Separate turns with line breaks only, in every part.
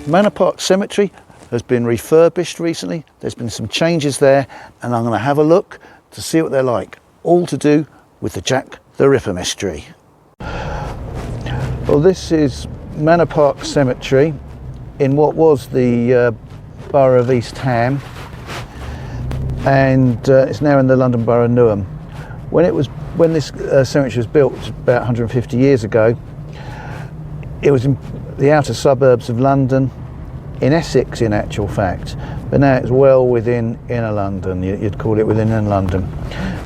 Manor Park Cemetery has been refurbished recently. There's been some changes there, and I'm going to have a look to see what they're like. All to do with the Jack the Ripper mystery. Well, this is Manor Park Cemetery in what was the borough of East Ham, and it's now in the London Borough of Newham. When this cemetery was built about 150 years ago, it was in the outer suburbs of London, in Essex in actual fact, but now it's well within inner London. You'd call it within inner London.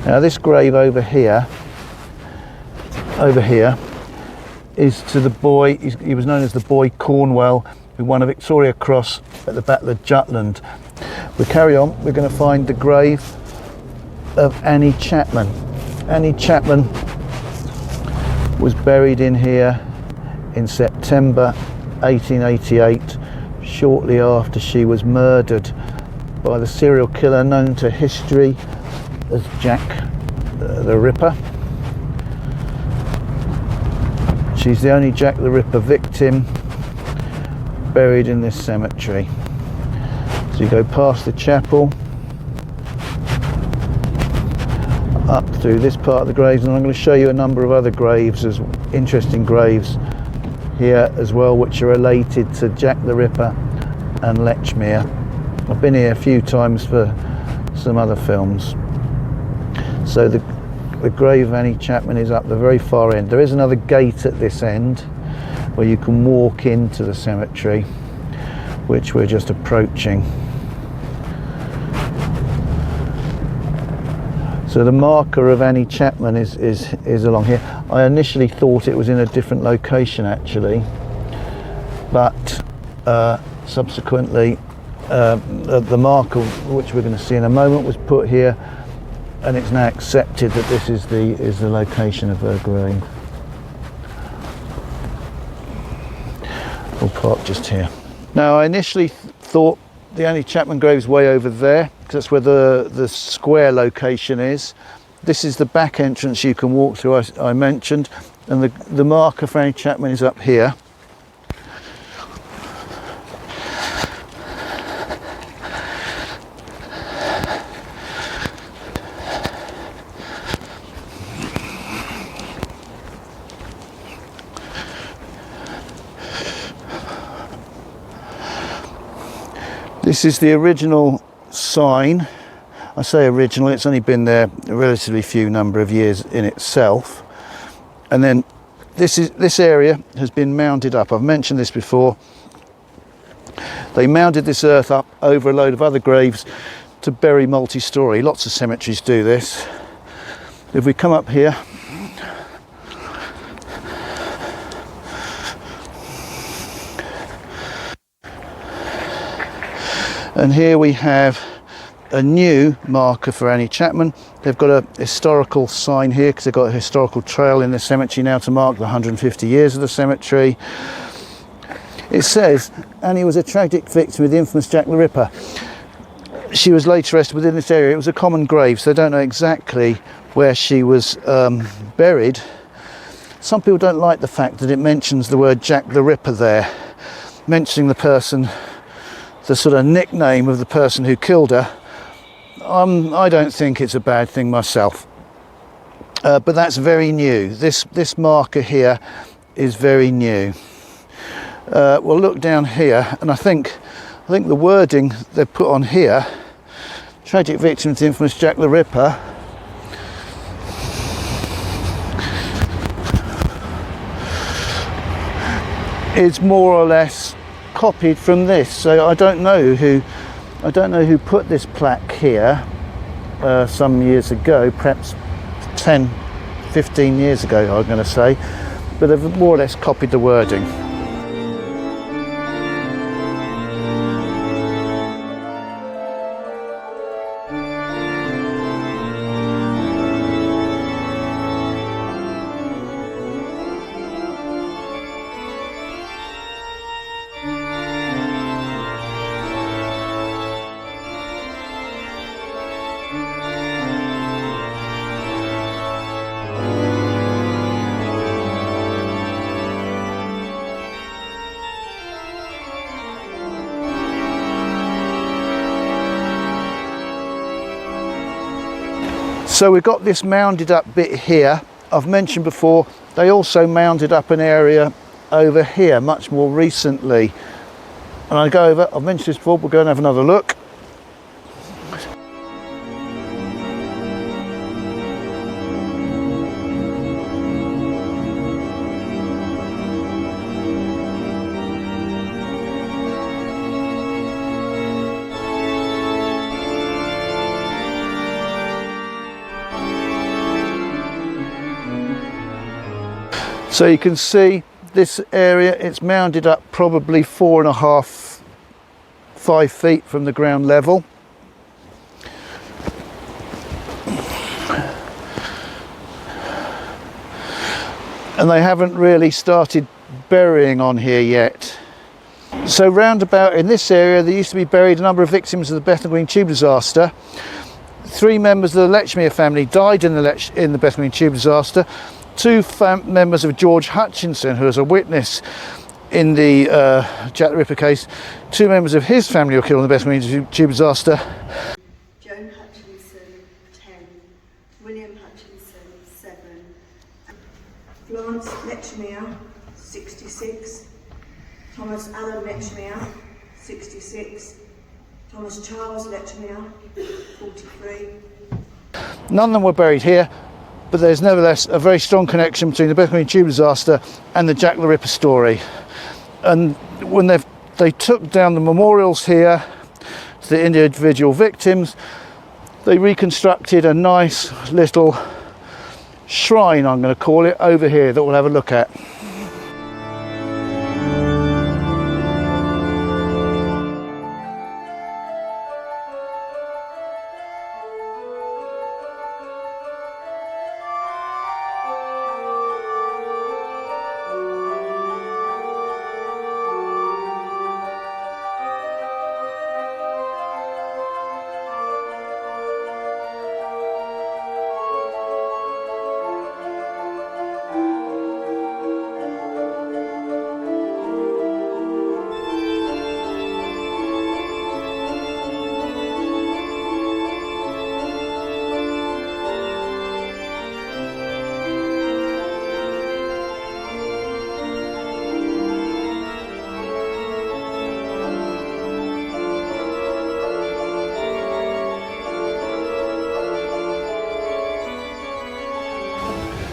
Now this grave over here is to the boy. He was known as the Boy Cornwell, who won a Victoria Cross at the Battle of Jutland. We carry on. We're going to find the grave of Annie Chapman. Annie Chapman was buried in here in September 1888, shortly after she was murdered by the serial killer known to history as Jack the Ripper. She's the only Jack the Ripper victim buried in this cemetery. So you go past the chapel, up through this part of the graves, and I'm going to show you a number of other graves, as interesting graves here as well, which are related to Jack the Ripper and Lechmere. I've been here a few times for some other films. So the grave of Annie Chapman is up the very far end. There is another gate at this end where you can walk into the cemetery, which we're just approaching. So the marker of Annie Chapman is along here. I initially thought it was in a different location actually, but subsequently the marker, which we're going to see in a moment, was put here, and it's now accepted that this is the location of her grave. We'll park just here. Now I initially thought the Annie Chapman grave's way over there, because that's where the square location is. This is the back entrance you can walk through, I mentioned, and the marker for Annie Chapman is up here. This is the original sign. I say original, it's only been there a relatively few number of years in itself. And then this area has been mounded up. I've mentioned this before. They mounded this earth up over a load of other graves to bury multi-storey. Lots of cemeteries do this. If we come up here, and here we have a new marker for Annie Chapman. They've got a historical sign here because they've got a historical trail in the cemetery now to mark the 150 years of the cemetery. It says Annie was a tragic victim of the infamous Jack the Ripper. She was later arrested within this area. It was a common grave, so they don't know exactly where she was buried. Some people don't like the fact that it mentions the word Jack the Ripper there, mentioning the person, the sort of nickname of the person who killed her. I don't think it's a bad thing myself, but that's very new. This marker here is very new. We'll look down here, and I think the wording they put on here, tragic victim of the infamous Jack the Ripper, is more or less copied from this. So I don't know who put this plaque here some years ago, perhaps 10, 15 years ago I'm going to say, but they've more or less copied the wording. So we've got this mounded up bit here. I've mentioned before, they also mounded up an area over here much more recently. And I go over, I've mentioned this before, we'll go and have another look. So you can see this area, it's mounded up probably 4.5, 5 feet from the ground level. And they haven't really started burying on here yet. So roundabout in this area, there used to be buried a number of victims of the Bethnal Green Tube Disaster. 3 members of the Lechmere family died in the Bethnal Green Tube Disaster. 2 members of George Hutchinson, who was a witness in the Jack the Ripper case, 2 members of his family were killed in the Bethnal Green Tube Disaster.
Joan Hutchinson, 10. William Hutchinson, 7. Florence Lechmere, 66. Thomas Allen Lechmere, 66. Thomas Charles Lechmere, 43.
None of them were buried here, but there's nevertheless a very strong connection between the Bethnal Green Tube Disaster and the Jack the Ripper story. And when they took down the memorials here to the individual victims, they reconstructed a nice little shrine, I'm going to call it, over here that we'll have a look at.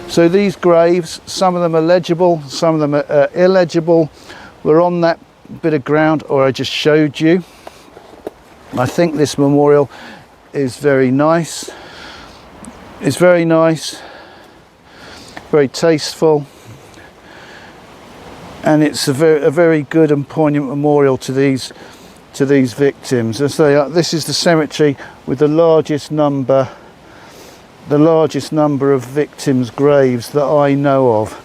So these graves, some of them are legible, some of them are illegible. We're on that bit of ground, or I just showed you. I think this memorial is very nice. It's very nice, very tasteful, and it's a very good and poignant memorial to these victims. As they are, this is the cemetery with the largest number of victims' graves that I know of.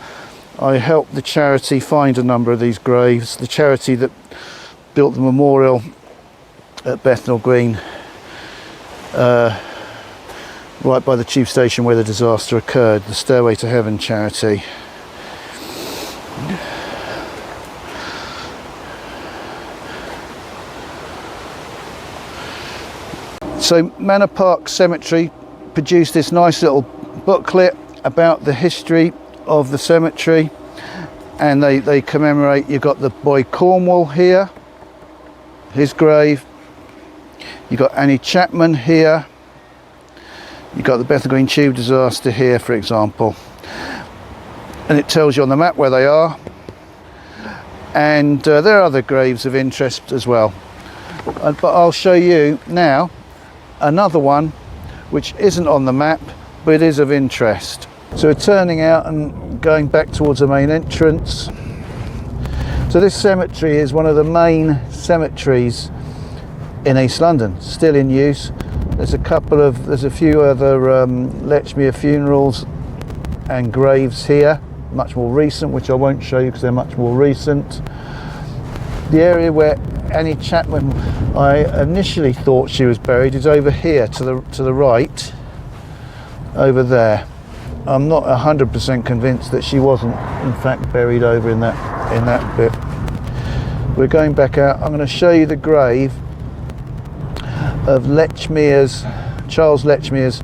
I helped the charity find a number of these graves, the charity that built the memorial at Bethnal Green, right by the tube station where the disaster occurred, the Stairway to Heaven charity. So Manor Park Cemetery produced this nice little booklet about the history of the cemetery, and they commemorate. You've got the Boy Cornwell here, his grave. You've got Annie Chapman here. You've got the Bethnal Green Tube Disaster here, for example, and it tells you on the map where they are. And there are other graves of interest as well, but I'll show you now another one which isn't on the map, but it is of interest. So we're turning out and going back towards the main entrance. So this cemetery is one of the main cemeteries in East London, still in use. There's a few other Lechmere funerals and graves here, much more recent, which I won't show you because they're much more recent. The area where Annie Chapman, I initially thought she was buried, is over here to the right, over there. I'm not 100% convinced that she wasn't in fact buried over in that bit. We're going back out. I'm going to show you the grave of Charles Lechmere's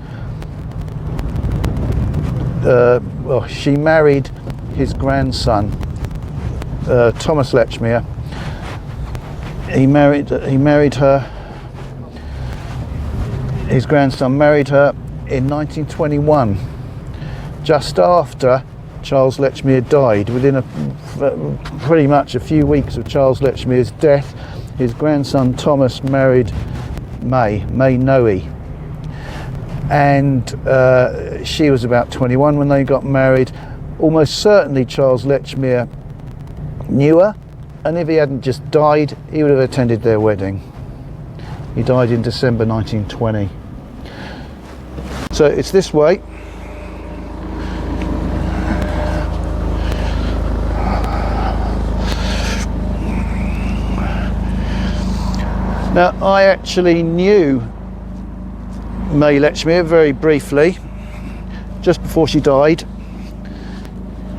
well, she married his grandson, Thomas Lechmere. He married her, his grandson married her in 1921, just after Charles Lechmere died. Within pretty much a few weeks of Charles Lechmere's death, his grandson Thomas married May Noe, and she was about 21 when they got married. Almost certainly Charles Lechmere knew her, and if he hadn't just died, he would have attended their wedding. He died in December 1920. So it's this way. Now, I actually knew May Lechmere very briefly, just before she died,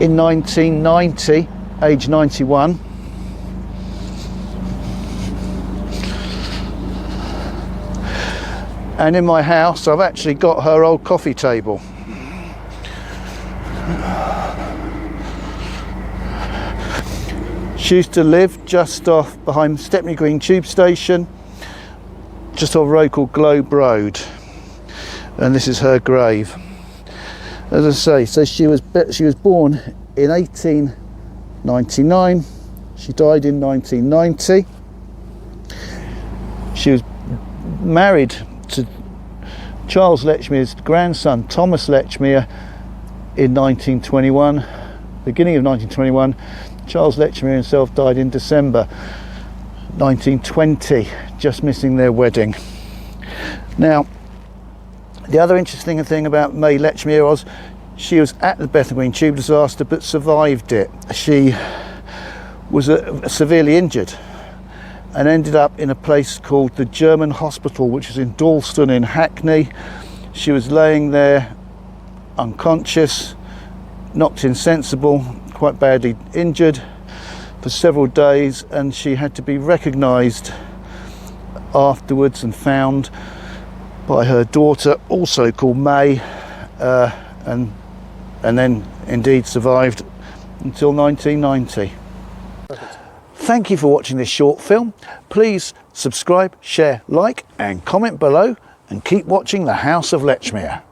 in 1990, age 91. And in my house, I've actually got her old coffee table. She used to live just off behind Bethnal Green Tube Station, just off a road called Globe Road, and this is her grave. As I say, so she was born in 1899. She died in 1990. She was married to Charles Lechmere's grandson Thomas Lechmere in 1921. Beginning of 1921. Charles Lechmere himself died in December 1920, just missing their wedding. Now, the other interesting thing about May Lechmere was she was at the Bethnal Green Tube Disaster but survived it. She was severely injured and ended up in a place called the German Hospital, which is in Dalston in Hackney. She was laying there unconscious, knocked insensible, quite badly injured for several days, and she had to be recognised afterwards and found by her daughter, also called May, and then indeed survived until 1990. Thank you for watching this short film. Please subscribe, share, like and comment below, and keep watching The House of Lechmere.